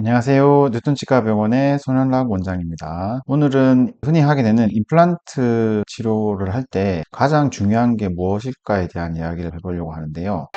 안녕하세요. 뉴턴치과병원의 손현락 원장입니다. 오늘은 흔히 하게 되는 임플란트 치료를 할 때 가장 중요한 게 무엇일까에 대한 이야기를 해보려고 하는데요.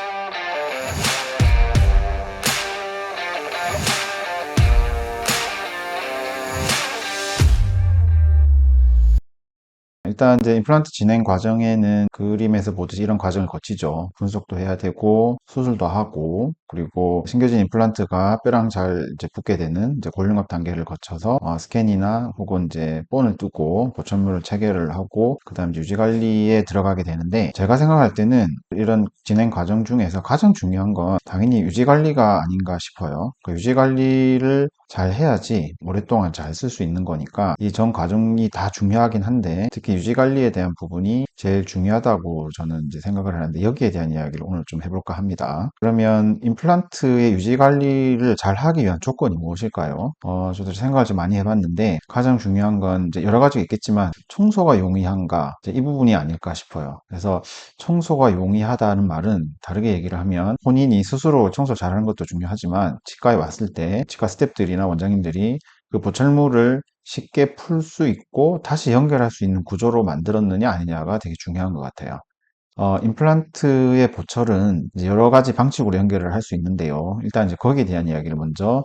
일단 이제 임플란트 진행 과정에는 그림에서 보듯이 이런 과정을 거치죠. 분석도 해야 되고 수술도 하고, 그리고 심겨진 임플란트가 뼈랑 잘 이제 붙게 되는 이제 골륜업 단계를 거쳐서 스캔이나 혹은 이제 본을 뚫고 보천물을 체결을 하고 그다음 유지 관리에 들어가게 되는데, 제가 생각할 때는 이런 진행 과정 중에서 가장 중요한 건 당연히 유지 관리가 아닌가 싶어요. 그 유지 관리를 잘 해야지 오랫동안 잘 쓸 수 있는 거니까 이 전 과정이 다 중요하긴 한데, 특히 유지 관리에 대한 부분이 제일 중요하다고 저는 이제 생각을 하는데, 여기에 대한 이야기를 오늘 좀 해볼까 합니다. 그러면 임플란트의 유지 관리를 잘 하기 위한 조건이 무엇일까요? 저도 생각을 좀 많이 해봤는데, 가장 중요한 건 이제 여러 가지가 있겠지만 청소가 용이한가, 이제 이 부분이 아닐까 싶어요. 그래서 청소가 용이하다는 말은 다르게 얘기를 하면, 본인이 스스로 청소 잘하는 것도 중요하지만 치과에 왔을 때 치과 스태프들이나 원장님들이 그 보철물을 쉽게 풀 수 있고 다시 연결할 수 있는 구조로 만들었느냐 아니냐가 되게 중요한 것 같아요. 임플란트의 보철은 이제 여러 가지 방식으로 연결을 할 수 있는데요. 일단 이제 거기에 대한 이야기를 먼저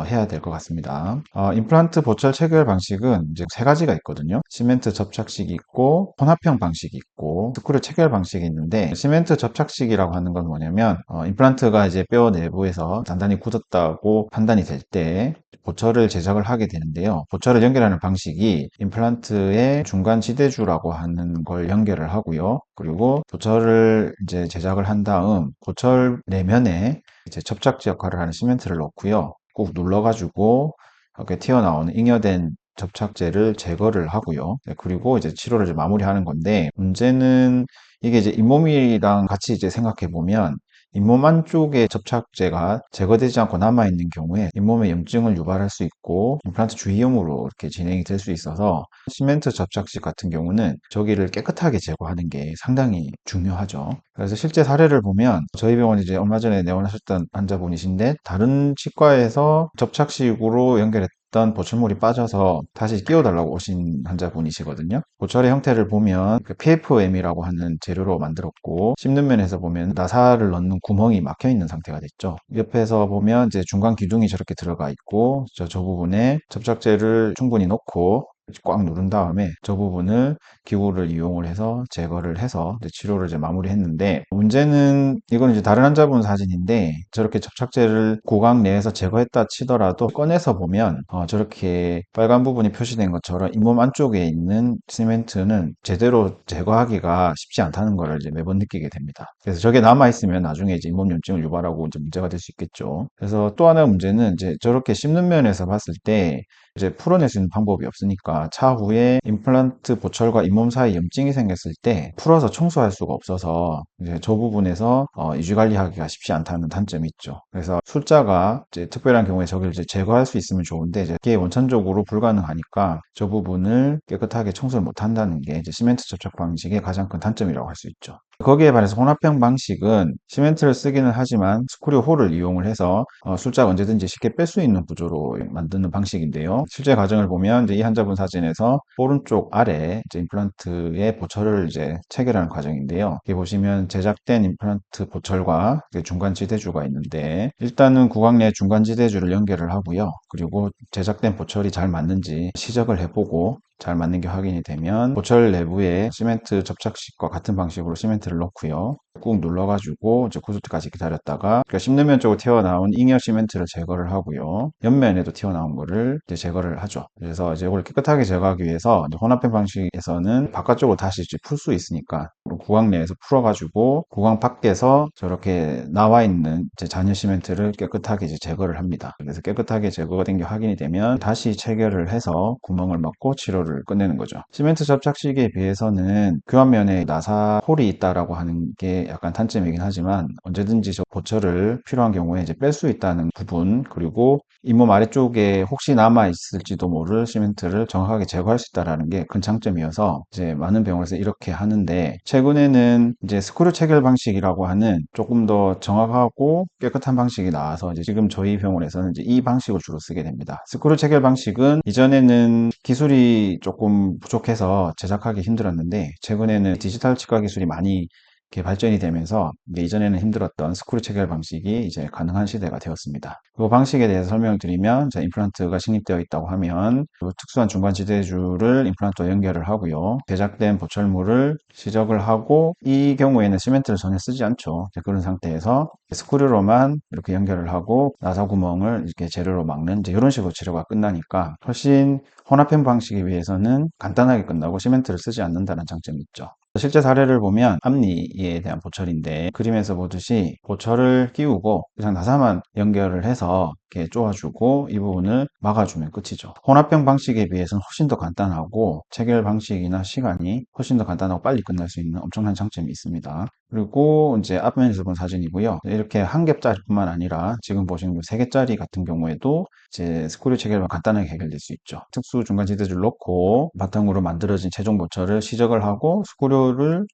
해야 될 것 같습니다. 임플란트 보철 체결 방식은 이제 세 가지가 있거든요. 시멘트 접착식이 있고, 혼합형 방식이 있고, 스크류 체결 방식이 있는데, 시멘트 접착식이라고 하는 건 뭐냐면, 임플란트가 이제 뼈 내부에서 단단히 굳었다고 판단이 될 때 보철을 제작을 하게 되는데요. 보철을 연결하는 방식이 임플란트의 중간 지대주라고 하는 걸 연결을 하고요. 그리고 보철을 이제 제작을 한 다음 보철 내면에 이제 접착제 역할을 하는 시멘트를 넣고요. 꾹 눌러가지고 이렇게 튀어나오는 잉여된 접착제를 제거를 하고요. 네, 그리고 이제 치료를 이제 마무리하는 건데, 문제는 이게 이제 잇몸이랑 같이 이제 생각해 보면, 잇몸 안쪽에 접착제가 제거되지 않고 남아있는 경우에 잇몸에 염증을 유발할 수 있고 임플란트 주위염으로 이렇게 진행이 될 수 있어서, 시멘트 접착식 같은 경우는 저기를 깨끗하게 제거하는 게 상당히 중요하죠. 그래서 실제 사례를 보면, 저희 병원 이제 얼마 전에 내원하셨던 환자분이신데, 다른 치과에서 접착식으로 연결했던 보철물이 빠져서 다시 끼워달라고 오신 환자분이시거든요. 보철의 형태를 보면 PFM이라고 하는 재료로 만들었고, 씹는 면에서 보면 나사를 넣는 구멍이 막혀 있는 상태가 됐죠. 옆에서 보면 이제 중간 기둥이 저렇게 들어가 있고, 저 부분에 접착제를 충분히 넣고 꽉 누른 다음에 저 부분을 기구를 이용을 해서 제거를 해서 이제 치료를 이제 마무리했는데, 문제는 이건 이제 다른 환자분 사진인데, 저렇게 접착제를 고강 내에서 제거했다 치더라도 꺼내서 보면 저렇게 빨간 부분이 표시된 것처럼 잇몸 안쪽에 있는 시멘트는 제대로 제거하기가 쉽지 않다는 걸 이제 매번 느끼게 됩니다. 그래서 저게 남아 있으면 나중에 이제 잇몸 염증을 유발하고 이제 문제가 될 수 있겠죠. 그래서 또 하나의 문제는, 이제 저렇게 씹는 면에서 봤을 때 이제 풀어낼 수 있는 방법이 없으니까 차후에 임플란트 보철과 잇몸 사이 염증이 생겼을 때 풀어서 청소할 수가 없어서 이제 저 부분에서 유지 관리하기가 쉽지 않다는 단점이 있죠. 그래서 술자가 이제 특별한 경우에 저걸 이제 제거할 수 있으면 좋은데, 이제 그게 원천적으로 불가능하니까 저 부분을 깨끗하게 청소를 못 한다는 게 이제 시멘트 접착 방식의 가장 큰 단점이라고 할 수 있죠. 거기에 반해서 혼합형 방식은 시멘트를 쓰기는 하지만 스크류 홀을 이용을 해서 술자가 언제든지 쉽게 뺄 수 있는 구조로 만드는 방식인데요. 실제 과정을 보면 이제 이 환자분 사진에서 오른쪽 아래 이제 임플란트의 보철을 이제 체결하는 과정인데요. 여기 보시면 제작된 임플란트 보철과 중간 지대주가 있는데, 일단은 구강 내 중간 지대주를 연결을 하고요. 그리고 제작된 보철이 잘 맞는지 시적을 해보고 잘 맞는 게 확인이 되면 보철 내부에 시멘트 접착식과 같은 방식으로 시멘트를 넣고요. 꾹 눌러가지고 이제 굳을 때까지 기다렸다가 씹는 면 쪽으로 튀어나온 잉여 시멘트를 제거를 하고요. 옆면에도 튀어나온 거를 이제 제거를 하죠. 그래서 이제 이걸 깨끗하게 제거하기 위해서 혼합형 방식에서는 바깥쪽으로 다시 이제 풀 수 있으니까 구강 내에서 풀어가지고 구강 밖에서 저렇게 나와 있는 이제 잔여 시멘트를 깨끗하게 이제 제거를 합니다. 그래서 깨끗하게 제거가 된 게 확인이 되면 다시 체결을 해서 구멍을 막고 치료를 끝내는 거죠. 시멘트 접착식에 비해서는 교환면에 나사 홀이 있다라고 하는 게 약간 단점이긴 하지만 언제든지 저 보철을 필요한 경우에 이제 뺄 수 있다는 부분, 그리고 잇몸 아래쪽에 혹시 남아 있을지도 모를 시멘트를 정확하게 제거할 수 있다는 게 큰 장점이어서 이제 많은 병원에서 이렇게 하는데, 최근에는 이제 스크류 체결 방식이라고 하는 조금 더 정확하고 깨끗한 방식이 나와서 이제 지금 저희 병원에서는 이제 이 방식을 주로 쓰게 됩니다. 스크류 체결 방식은 이전에는 기술이 조금 부족해서 제작하기 힘들었는데, 최근에는 디지털 치과 기술이 많이 이렇게 발전이 되면서 이제 이전에는 힘들었던 스크류 체결 방식이 이제 가능한 시대가 되었습니다. 그 방식에 대해서 설명을 드리면, 자, 임플란트가 식립되어 있다고 하면 그 특수한 중간 지대주를 임플란트와 연결을 하고요. 제작된 보철물을 시적을 하고, 이 경우에는 시멘트를 전혀 쓰지 않죠. 그런 상태에서 스크류로만 이렇게 연결을 하고 나사 구멍을 이렇게 재료로 막는 이제 이런 식으로 치료가 끝나니까 훨씬 혼합형 방식에 비해서는 간단하게 끝나고 시멘트를 쓰지 않는다는 장점이 있죠. 실제 사례를 보면 앞니에 대한 보철인데, 그림에서 보듯이 보철을 끼우고 그냥 나사만 연결을 해서 이렇게 쪼아주고 이 부분을 막아주면 끝이죠. 혼합형 방식에 비해서는 훨씬 더 간단하고 체결 방식이나 시간이 훨씬 더 간단하고 빨리 끝날 수 있는 엄청난 장점이 있습니다. 그리고 이제 앞면에서 본 사진이고요. 이렇게 한 겹짜리뿐만 아니라 지금 보시는 세 개짜리 같은 경우에도 이제 스크류 체결만 간단하게 해결될 수 있죠. 특수 중간 지대줄 넣고 바탕으로 만들어진 최종 보철을 시적을 하고 스크류를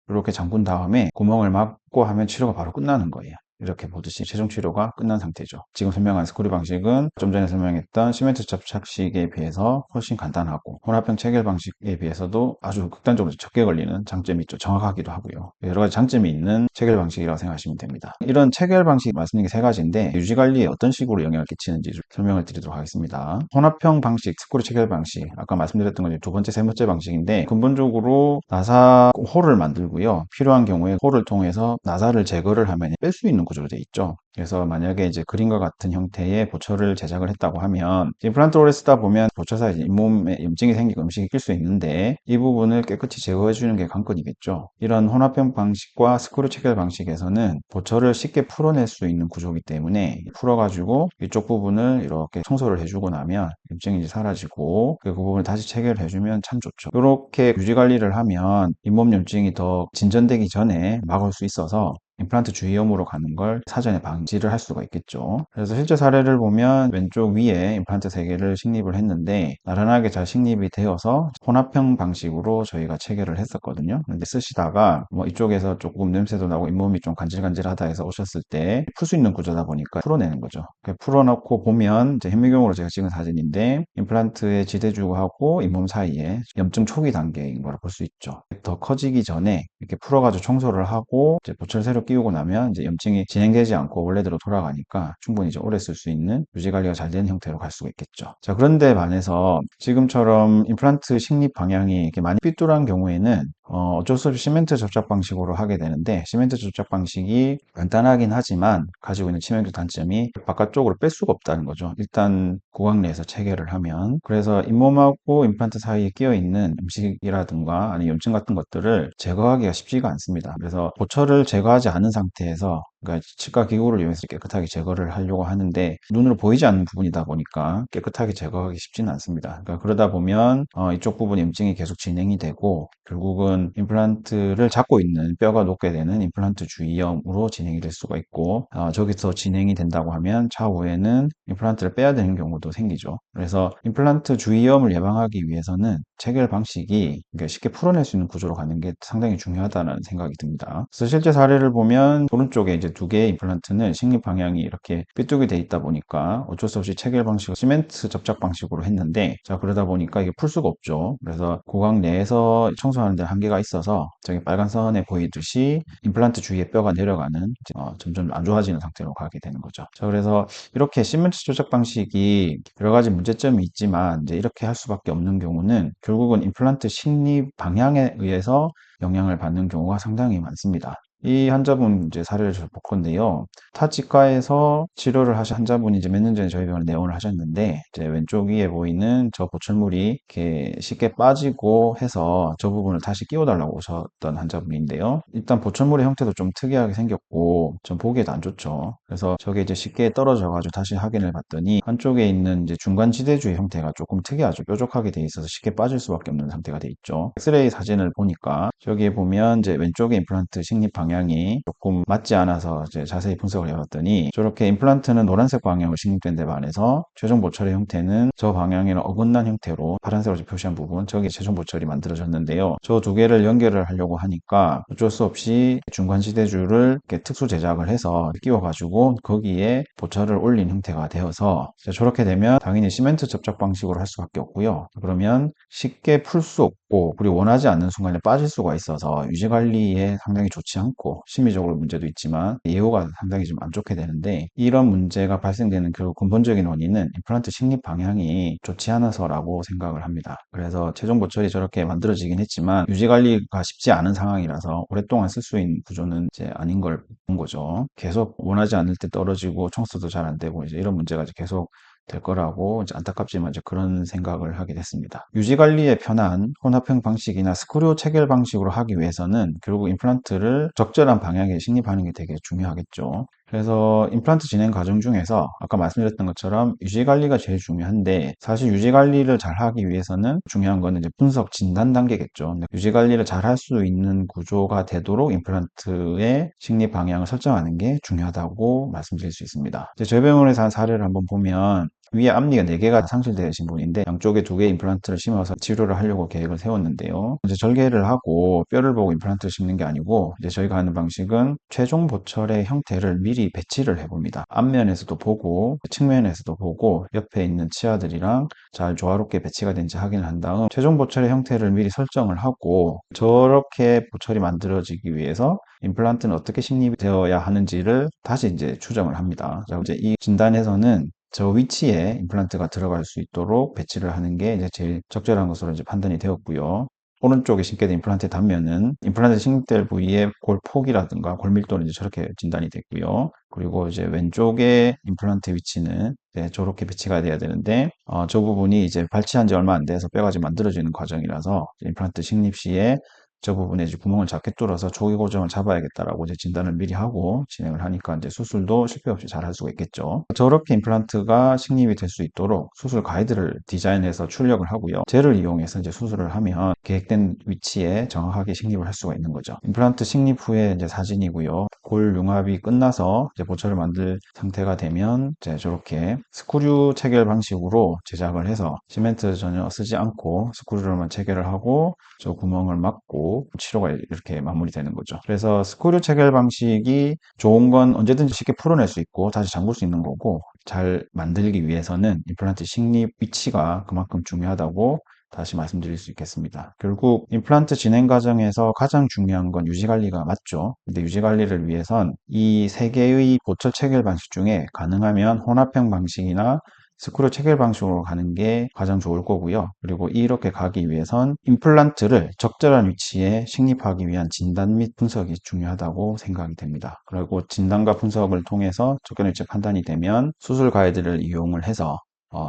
이렇게 잠근 다음에 구멍을 막고 하면 치료가 바로 끝나는 거예요. 이렇게 보듯이 최종 치료가 끝난 상태죠. 지금 설명한 스크류 방식은 좀 전에 설명했던 시멘트 접착식에 비해서 훨씬 간단하고, 혼합형 체결 방식에 비해서도 아주 극단적으로 적게 걸리는 장점이 있죠. 정확하기도 하고요. 여러 가지 장점이 있는 체결 방식이라고 생각하시면 됩니다. 이런 체결 방식 말씀드린 게 세 가지인데, 유지관리에 어떤 식으로 영향을 끼치는지 좀 설명을 드리도록 하겠습니다. 혼합형 방식, 스크류 체결 방식, 아까 말씀드렸던 건 두 번째, 세 번째 방식인데, 근본적으로 나사 홀을 만들고요. 필요한 경우에 홀을 통해서 나사를 제거를 하면 뺄 수 있는 구조로 되어 있죠. 그래서 만약에 이제 그림과 같은 형태의 보철을 제작을 했다고 하면, 임플란트 오래 쓰다 보면 보철 사이에 잇몸에 염증이 생기고 음식이 낄 수 있는데, 이 부분을 깨끗이 제거해 주는 게 관건이겠죠. 이런 혼합형 방식과 스크류 체결 방식에서는 보철을 쉽게 풀어낼 수 있는 구조이기 때문에, 풀어가지고 이쪽 부분을 이렇게 청소를 해주고 나면 염증이 이제 사라지고 그 부분을 다시 체결해 주면 참 좋죠. 이렇게 유지 관리를 하면 잇몸 염증이 더 진전되기 전에 막을 수 있어서 임플란트 주위염으로 가는 걸 사전에 방지를 할 수가 있겠죠. 그래서 실제 사례를 보면 왼쪽 위에 임플란트 3개를 식립을 했는데 나란하게 잘 식립이 되어서 혼합형 방식으로 저희가 체결을 했었거든요. 근데 쓰시다가 뭐 이쪽에서 조금 냄새도 나고 잇몸이 좀 간질간질하다 해서 오셨을 때 풀 수 있는 구조다 보니까 풀어내는 거죠. 풀어놓고 보면 이제 현미경으로 제가 찍은 사진인데, 임플란트의 지대주하고 잇몸 사이에 염증 초기 단계인 걸 볼 수 있죠. 더 커지기 전에 이렇게 풀어가지고 청소를 하고 이제 보철 새로 끼우고 나면 이제 염증이 진행되지 않고 원래대로 돌아가니까 충분히 이제 오래 쓸 수 있는, 유지 관리가 잘 되는 형태로 갈 수가 있겠죠. 자, 그런데 반해서 지금처럼 임플란트 식립 방향이 이렇게 많이 삐뚤한 경우에는 어쩔 수 없이 시멘트 접착 방식으로 하게 되는데, 시멘트 접착 방식이 간단하긴 하지만 가지고 있는 치명적 단점이 바깥쪽으로 뺄 수가 없다는 거죠. 일단 고각 내에서 체결을 하면. 그래서 잇몸하고 임플란트 사이에 끼어 있는 음식이라든가 아니면 염증 같은 것들을 제거하기가 쉽지가 않습니다. 그래서 보철을 제거하지 않은 상태에서, 그러니까 치과 기구를 이용해서 깨끗하게 제거를 하려고 하는데 눈으로 보이지 않는 부분이다 보니까 깨끗하게 제거하기 쉽지는 않습니다. 그러니까 그러다 보면 이쪽 부분 염증이 계속 진행이 되고 결국은 임플란트를 잡고 있는 뼈가 녹게 되는 임플란트 주위염으로 진행이 될 수가 있고, 저기서 진행이 된다고 하면 차후에는 임플란트를 빼야 되는 경우도 생기죠. 그래서 임플란트 주위염을 예방하기 위해서는 체결 방식이 그러니까 쉽게 풀어낼 수 있는 구조로 가는 게 상당히 중요하다는 생각이 듭니다. 그래서 실제 사례를 보면 오른쪽에 이제 2개의 임플란트는 식립 방향이 이렇게 삐뚤게 돼 있다 보니까 어쩔 수 없이 체결 방식을 시멘트 접착 방식으로 했는데, 자, 그러다 보니까 이게 풀 수가 없죠. 그래서 고각 내에서 청소하는 데 한계가 있어서 저기 빨간 선에 보이듯이 임플란트 주위에 뼈가 내려가는 점점 안 좋아지는 상태로 가게 되는 거죠. 자, 그래서 이렇게 시멘트 접착 방식이 여러 가지 문제점이 있지만 이제 이렇게 할 수밖에 없는 경우는 결국은 임플란트 식립 방향에 의해서 영향을 받는 경우가 상당히 많습니다. 이 환자분 이제 사례를 볼 건데요. 타 치과에서 치료를 하신 환자분이 이제 몇 년 전에 저희 병원에 내원을 하셨는데, 이제 왼쪽 위에 보이는 저 보철물이 이렇게 쉽게 빠지고 해서 저 부분을 다시 끼워달라고 오셨던 환자분인데요. 일단 보철물의 형태도 좀 특이하게 생겼고 좀 보기에도 안 좋죠. 그래서 저게 이제 쉽게 떨어져가지고 다시 확인을 봤더니 한쪽에 있는 이제 중간 지대주의 형태가 조금 특이하죠. 뾰족하게 돼 있어서 쉽게 빠질 수밖에 없는 상태가 돼 있죠. 엑스레이 사진을 보니까 저기에 보면 이제 왼쪽에 임플란트 식립 방향 방향이 조금 맞지 않아서 이제 자세히 분석을 해봤더니 저렇게 임플란트는 노란색 방향으로 식립된 데 반해서 최종 보철의 형태는 저 방향이랑 어긋난 형태로 파란색으로 표시한 부분, 저게 최종 보철이 만들어졌는데요. 저 두 개를 연결을 하려고 하니까 어쩔 수 없이 중간 지대줄을 이렇게 특수 제작을 해서 끼워가지고 거기에 보철을 올린 형태가 되어서 저렇게 되면 당연히 시멘트 접착 방식으로 할 수밖에 없고요. 그러면 쉽게 풀 수 없고 그리고 원하지 않는 순간에 빠질 수가 있어서 유지 관리에 상당히 좋지 않고 심리적으로 문제도 있지만 예후가 상당히 좀 안 좋게 되는데, 이런 문제가 발생되는 그 근본적인 원인은 임플란트 식립 방향이 좋지 않아서라고 생각을 합니다. 그래서 최종 보철이 저렇게 만들어지긴 했지만 유지 관리가 쉽지 않은 상황이라서 오랫동안 쓸 수 있는 구조는 이제 아닌 걸 본 거죠. 계속 원하지 않을 때 떨어지고 청소도 잘 안 되고 이제 이런 문제가 이제 계속 될 거라고 이제 안타깝지만 이제 그런 생각을 하게 됐습니다. 유지 관리에 편한 혼합형 방식이나 스크류 체결 방식으로 하기 위해서는 결국 임플란트를 적절한 방향에 식립하는 게 되게 중요하겠죠. 그래서 임플란트 진행 과정 중에서 아까 말씀드렸던 것처럼 유지 관리가 제일 중요한데, 사실 유지 관리를 잘 하기 위해서는 중요한 거는 이제 분석 진단 단계겠죠. 유지 관리를 잘 할 수 있는 구조가 되도록 임플란트의 식립 방향을 설정하는 게 중요하다고 말씀드릴 수 있습니다. 이제 저희 병원에서 한 사례를 한번 보면 위에 앞니가 4개가 상실되신 분인데 양쪽에 2개의 임플란트를 심어서 치료를 하려고 계획을 세웠는데요. 이제 절개를 하고 뼈를 보고 임플란트를 심는 게 아니고 이제 저희가 하는 방식은 최종 보철의 형태를 미리 배치를 해봅니다. 앞면에서도 보고 측면에서도 보고 옆에 있는 치아들이랑 잘 조화롭게 배치가 된지 확인을 한 다음 최종 보철의 형태를 미리 설정을 하고, 저렇게 보철이 만들어지기 위해서 임플란트는 어떻게 식립이 되어야 하는지를 다시 이제 추정을 합니다. 자, 이제 이 진단에서는 저 위치에 임플란트가 들어갈 수 있도록 배치를 하는 게 이제 제일 적절한 것으로 이제 판단이 되었고요. 오른쪽에 심게 된 임플란트의 단면은 임플란트 식립될 부위의 골폭이라든가 골밀도는 이제 저렇게 진단이 됐고요. 그리고 이제 왼쪽에 임플란트 위치는 이제 저렇게 배치가 돼야 되는데, 저 부분이 이제 발치한 지 얼마 안 돼서 뼈가 지금 만들어지는 과정이라서 임플란트 식립 시에 저 부분에 이제 구멍을 작게 뚫어서 조기 고정을 잡아야겠다라고 이제 진단을 미리 하고 진행을 하니까 이제 수술도 실패 없이 잘 할 수가 있겠죠. 저렇게 임플란트가 식립이 될 수 있도록 수술 가이드를 디자인해서 출력을 하고요. 젤을 이용해서 이제 수술을 하면 계획된 위치에 정확하게 식립을 할 수가 있는 거죠. 임플란트 식립 후에 이제 사진이고요. 골 융합이 끝나서 이제 보철을 만들 상태가 되면 이제 저렇게 스크류 체결 방식으로 제작을 해서 시멘트 전혀 쓰지 않고 스크류로만 체결을 하고 저 구멍을 막고 치료가 이렇게 마무리되는 거죠. 그래서 스크류 체결 방식이 좋은 건 언제든지 쉽게 풀어낼 수 있고 다시 잠글 수 있는 거고, 잘 만들기 위해서는 임플란트 식립 위치가 그만큼 중요하다고 다시 말씀드릴 수 있겠습니다. 결국 임플란트 진행 과정에서 가장 중요한 건 유지 관리가 맞죠. 근데 유지 관리를 위해선 이 세 개의 보철 체결 방식 중에 가능하면 혼합형 방식이나 스크류 체결 방식으로 가는 게 가장 좋을 거고요. 그리고 이렇게 가기 위해선 임플란트를 적절한 위치에 식립하기 위한 진단 및 분석이 중요하다고 생각이 됩니다. 그리고 진단과 분석을 통해서 적절한 위치 판단이 되면 수술 가이드를 이용을 해서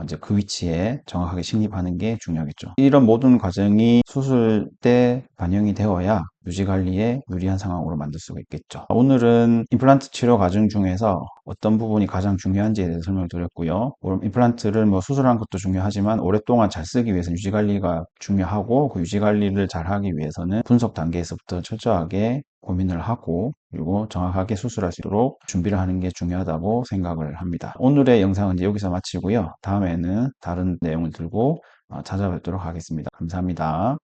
이제 그 위치에 정확하게 식립하는 게 중요하겠죠. 이런 모든 과정이 수술 때 반영이 되어야 유지 관리에 유리한 상황으로 만들 수가 있겠죠. 오늘은 임플란트 치료 과정 중에서 어떤 부분이 가장 중요한지에 대해서 설명을 드렸고요. 임플란트를 뭐 수술하는 것도 중요하지만 오랫동안 잘 쓰기 위해서는 유지 관리가 중요하고, 그 유지 관리를 잘 하기 위해서는 분석 단계에서부터 철저하게 고민을 하고 그리고 정확하게 수술할 수 있도록 준비를 하는 게 중요하다고 생각을 합니다. 오늘의 영상은 이제 여기서 마치고요. 다음에는 다른 내용을 들고 찾아뵙도록 하겠습니다. 감사합니다.